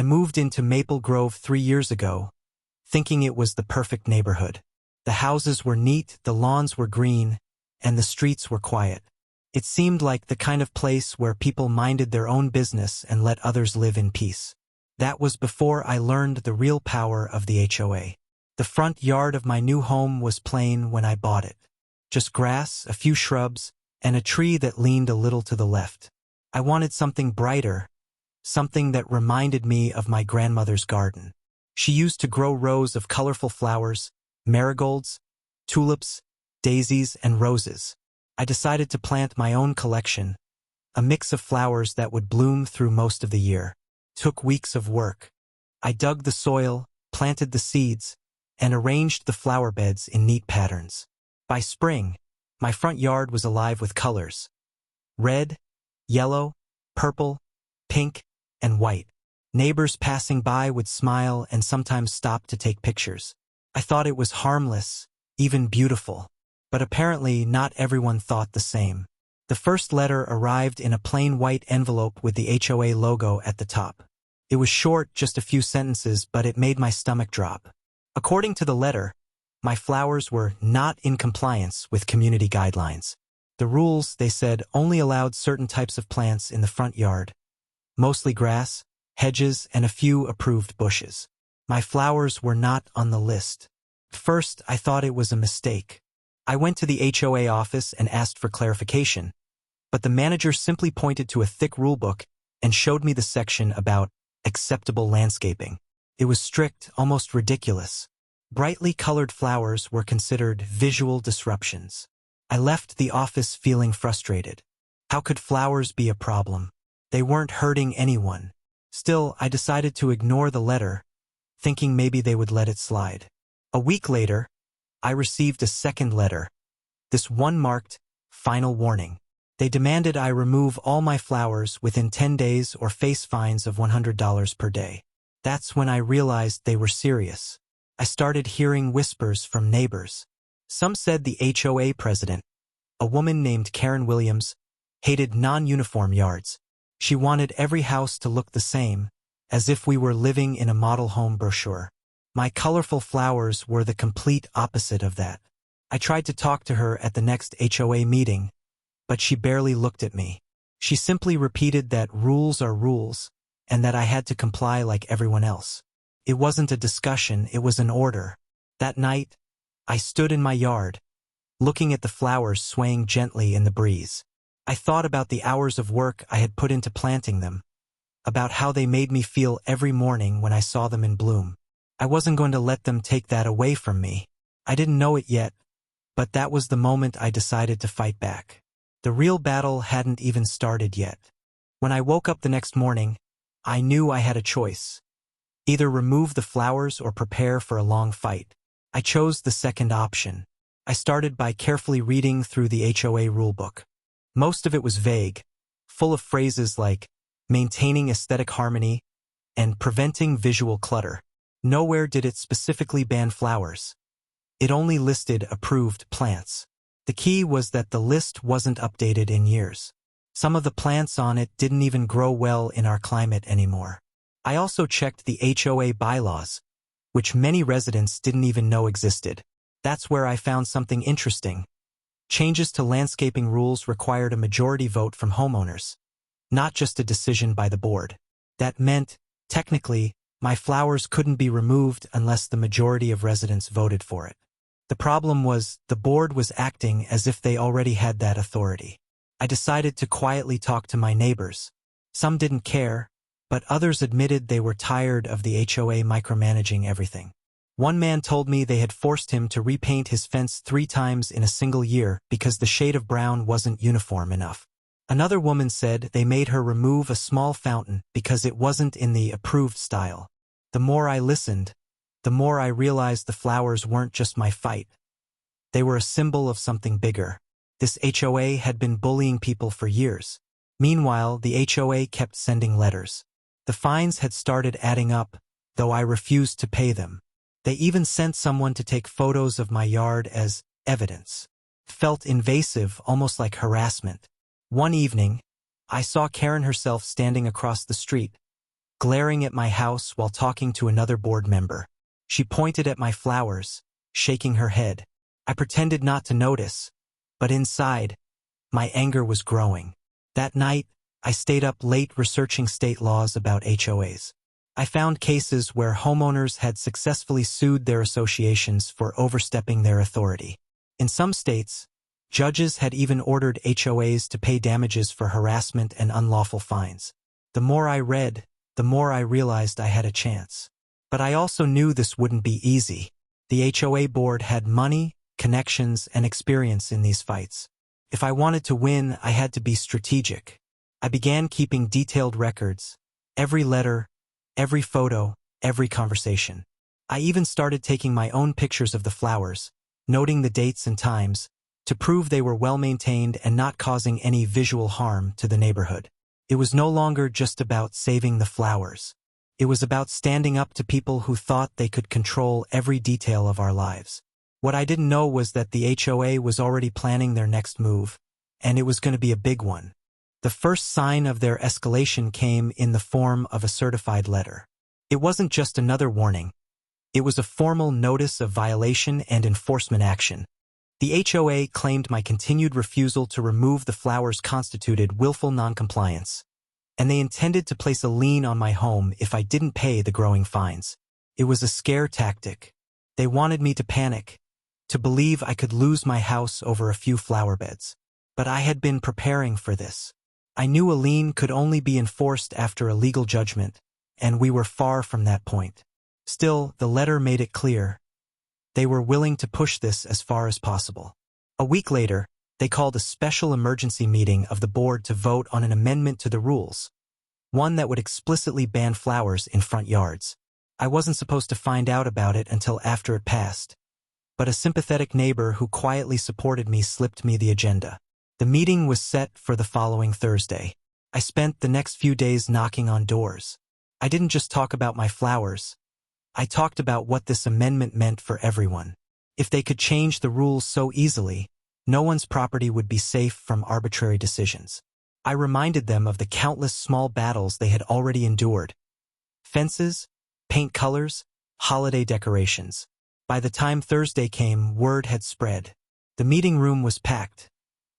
I moved into Maple Grove 3 years ago, thinking it was the perfect neighborhood. The houses were neat, the lawns were green, and the streets were quiet. It seemed like the kind of place where people minded their own business and let others live in peace. That was before I learned the real power of the HOA. The front yard of my new home was plain when I bought it. Just grass, a few shrubs, and a tree that leaned a little to the left. I wanted something brighter, something that reminded me of my grandmother's garden. She used to grow rows of colorful flowers, marigolds, tulips, daisies, and roses. I decided to plant my own collection, a mix of flowers that would bloom through most of the year. Took weeks of work. I dug the soil, planted the seeds, and arranged the flower beds in neat patterns. By spring, my front yard was alive with colors: red, yellow, purple, pink, and white. Neighbors passing by would smile and sometimes stop to take pictures. I thought it was harmless, even beautiful. But apparently not everyone thought the same. The first letter arrived in a plain white envelope with the HOA logo at the top. It was short, just a few sentences, but it made my stomach drop. According to the letter, my flowers were not in compliance with community guidelines. The rules, they said, only allowed certain types of plants in the front yard, mostly grass, hedges, and a few approved bushes. My flowers were not on the list. First, I thought it was a mistake. I went to the HOA office and asked for clarification, but the manager simply pointed to a thick rulebook and showed me the section about acceptable landscaping. It was strict, almost ridiculous. Brightly colored flowers were considered visual disruptions. I left the office feeling frustrated. How could flowers be a problem? They weren't hurting anyone. Still, I decided to ignore the letter, thinking maybe they would let it slide. A week later, I received a second letter, this one marked "Final Warning." They demanded I remove all my flowers within 10 days or face fines of $100 per day. That's when I realized they were serious. I started hearing whispers from neighbors. Some said the HOA president, a woman named Karen Williams, hated non-uniform yards. She wanted every house to look the same, as if we were living in a model home brochure. My colorful flowers were the complete opposite of that. I tried to talk to her at the next HOA meeting, but she barely looked at me. She simply repeated that rules are rules, and that I had to comply like everyone else. It wasn't a discussion, it was an order. That night, I stood in my yard, looking at the flowers swaying gently in the breeze. I thought about the hours of work I had put into planting them, about how they made me feel every morning when I saw them in bloom. I wasn't going to let them take that away from me. I didn't know it yet, but that was the moment I decided to fight back. The real battle hadn't even started yet. When I woke up the next morning, I knew I had a choice. Either remove the flowers or prepare for a long fight. I chose the second option. I started by carefully reading through the HOA rulebook. Most of it was vague, full of phrases like maintaining aesthetic harmony and preventing visual clutter. Nowhere did it specifically ban flowers. It only listed approved plants. The key was that the list wasn't updated in years. Some of the plants on it didn't even grow well in our climate anymore. I also checked the HOA bylaws, which many residents didn't even know existed. That's where I found something interesting. Changes to landscaping rules required a majority vote from homeowners, not just a decision by the board. That meant, technically, my flowers couldn't be removed unless the majority of residents voted for it. The problem was, the board was acting as if they already had that authority. I decided to quietly talk to my neighbors. Some didn't care, but others admitted they were tired of the HOA micromanaging everything. One man told me they had forced him to repaint his fence 3 times in a single year because the shade of brown wasn't uniform enough. Another woman said they made her remove a small fountain because it wasn't in the approved style. The more I listened, the more I realized the flowers weren't just my fight. They were a symbol of something bigger. This HOA had been bullying people for years. Meanwhile, the HOA kept sending letters. The fines had started adding up, though I refused to pay them. They even sent someone to take photos of my yard as evidence. It felt invasive, almost like harassment. One evening, I saw Karen herself standing across the street, glaring at my house while talking to another board member. She pointed at my flowers, shaking her head. I pretended not to notice, but inside, my anger was growing. That night, I stayed up late researching state laws about HOAs. I found cases where homeowners had successfully sued their associations for overstepping their authority. In some states, judges had even ordered HOAs to pay damages for harassment and unlawful fines. The more I read, the more I realized I had a chance. But I also knew this wouldn't be easy. The HOA board had money, connections, and experience in these fights. If I wanted to win, I had to be strategic. I began keeping detailed records, every letter, every photo, every conversation. I even started taking my own pictures of the flowers, noting the dates and times, to prove they were well-maintained and not causing any visual harm to the neighborhood. It was no longer just about saving the flowers. It was about standing up to people who thought they could control every detail of our lives. What I didn't know was that the HOA was already planning their next move, and it was going to be a big one. The first sign of their escalation came in the form of a certified letter. It wasn't just another warning. It was a formal notice of violation and enforcement action. The HOA claimed my continued refusal to remove the flowers constituted willful noncompliance, and they intended to place a lien on my home if I didn't pay the growing fines. It was a scare tactic. They wanted me to panic, to believe I could lose my house over a few flower beds. But I had been preparing for this. I knew a lien could only be enforced after a legal judgment, and we were far from that point. Still, the letter made it clear. They were willing to push this as far as possible. A week later, they called a special emergency meeting of the board to vote on an amendment to the rules, one that would explicitly ban flowers in front yards. I wasn't supposed to find out about it until after it passed, but a sympathetic neighbor who quietly supported me slipped me the agenda. The meeting was set for the following Thursday. I spent the next few days knocking on doors. I didn't just talk about my flowers. I talked about what this amendment meant for everyone. If they could change the rules so easily, no one's property would be safe from arbitrary decisions. I reminded them of the countless small battles they had already endured. Fences, paint colors, holiday decorations. By the time Thursday came, word had spread. The meeting room was packed.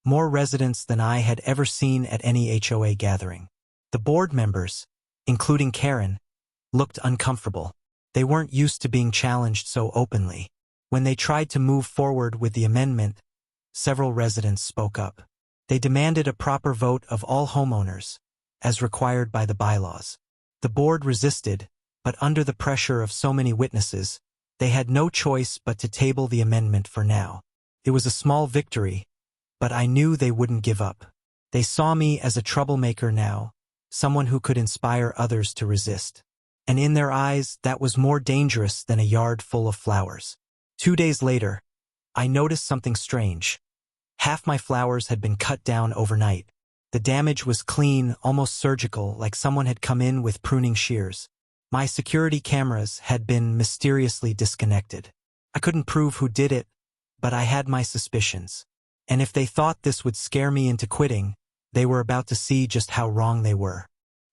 More residents than I had ever seen at any HOA gathering. The board members, including Karen, looked uncomfortable. They weren't used to being challenged so openly. When they tried to move forward with the amendment, several residents spoke up. They demanded a proper vote of all homeowners, as required by the bylaws. The board resisted, but under the pressure of so many witnesses, they had no choice but to table the amendment for now. It was a small victory, but I knew they wouldn't give up. They saw me as a troublemaker now, someone who could inspire others to resist. And in their eyes, that was more dangerous than a yard full of flowers. 2 days later, I noticed something strange. Half my flowers had been cut down overnight. The damage was clean, almost surgical, like someone had come in with pruning shears. My security cameras had been mysteriously disconnected. I couldn't prove who did it, but I had my suspicions. And if they thought this would scare me into quitting, they were about to see just how wrong they were.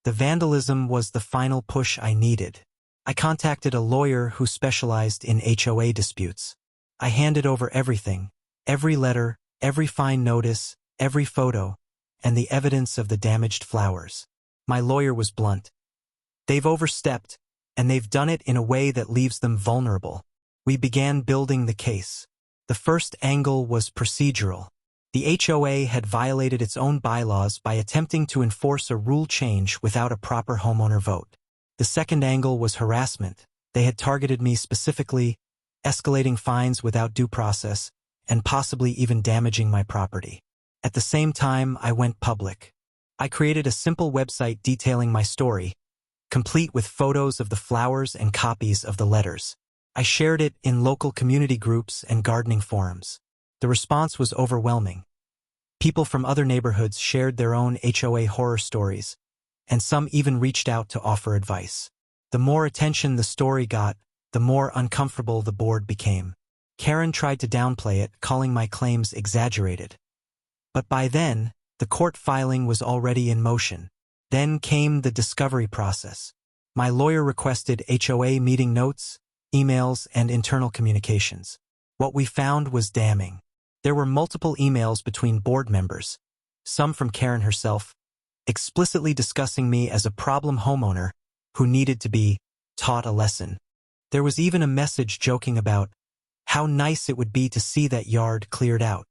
The vandalism was the final push I needed. I contacted a lawyer who specialized in HOA disputes. I handed over everything, every letter, every fine notice, every photo, and the evidence of the damaged flowers. My lawyer was blunt. They've overstepped, and they've done it in a way that leaves them vulnerable. We began building the case. The first angle was procedural. The HOA had violated its own bylaws by attempting to enforce a rule change without a proper homeowner vote. The second angle was harassment. They had targeted me specifically, escalating fines without due process, and possibly even damaging my property. At the same time, I went public. I created a simple website detailing my story, complete with photos of the flowers and copies of the letters. I shared it in local community groups and gardening forums. The response was overwhelming. People from other neighborhoods shared their own HOA horror stories, and some even reached out to offer advice. The more attention the story got, the more uncomfortable the board became. Karen tried to downplay it, calling my claims exaggerated. But by then, the court filing was already in motion. Then came the discovery process. My lawyer requested HOA meeting notes, emails, and internal communications. What we found was damning. There were multiple emails between board members, some from Karen herself, explicitly discussing me as a problem homeowner who needed to be taught a lesson. There was even a message joking about how nice it would be to see that yard cleared out.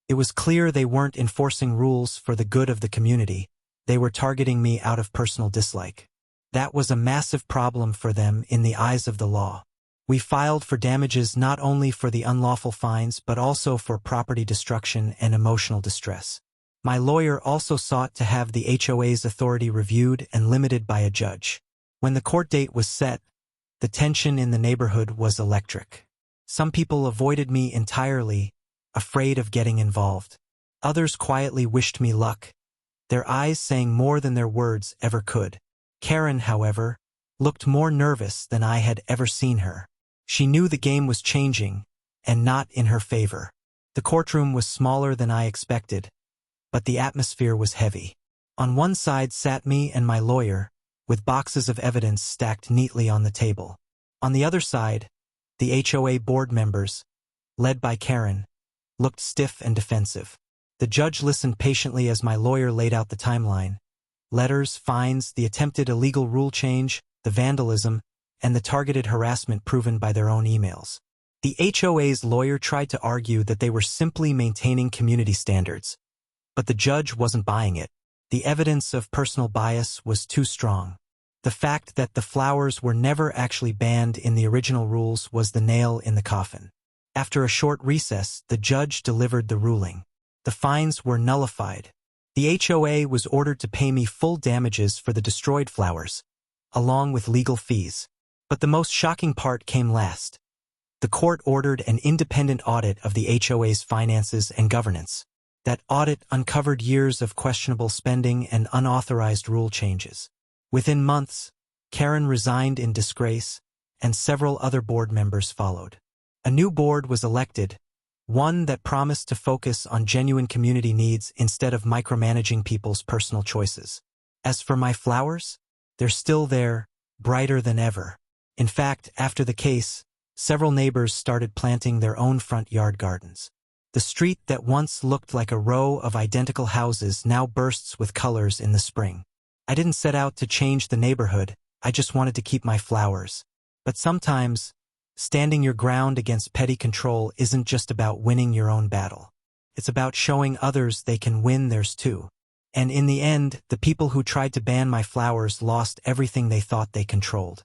It was clear they weren't enforcing rules for the good of the community. They were targeting me out of personal dislike. That was a massive problem for them in the eyes of the law. We filed for damages not only for the unlawful fines but also for property destruction and emotional distress. My lawyer also sought to have the HOA's authority reviewed and limited by a judge. When the court date was set, the tension in the neighborhood was electric. Some people avoided me entirely, afraid of getting involved. Others quietly wished me luck, their eyes saying more than their words ever could. Karen, however, looked more nervous than I had ever seen her. She knew the game was changing, and not in her favor. The courtroom was smaller than I expected, but the atmosphere was heavy. On one side sat me and my lawyer, with boxes of evidence stacked neatly on the table. On the other side, the HOA board members, led by Karen, looked stiff and defensive. The judge listened patiently as my lawyer laid out the timeline. Letters, fines, the attempted illegal rule change, the vandalism, and the targeted harassment proven by their own emails. The HOA's lawyer tried to argue that they were simply maintaining community standards, but the judge wasn't buying it. The evidence of personal bias was too strong. The fact that the flowers were never actually banned in the original rules was the nail in the coffin. After a short recess, the judge delivered the ruling. The fines were nullified. The HOA was ordered to pay me full damages for the destroyed flowers, along with legal fees. But the most shocking part came last. The court ordered an independent audit of the HOA's finances and governance. That audit uncovered years of questionable spending and unauthorized rule changes. Within months, Karen resigned in disgrace, and several other board members followed. A new board was elected, one that promised to focus on genuine community needs instead of micromanaging people's personal choices. As for my flowers, they're still there, brighter than ever. In fact, after the case, several neighbors started planting their own front yard gardens. The street that once looked like a row of identical houses now bursts with colors in the spring. I didn't set out to change the neighborhood, I just wanted to keep my flowers. But sometimes, standing your ground against petty control isn't just about winning your own battle. It's about showing others they can win theirs too. And in the end, the people who tried to ban my flowers lost everything they thought they controlled.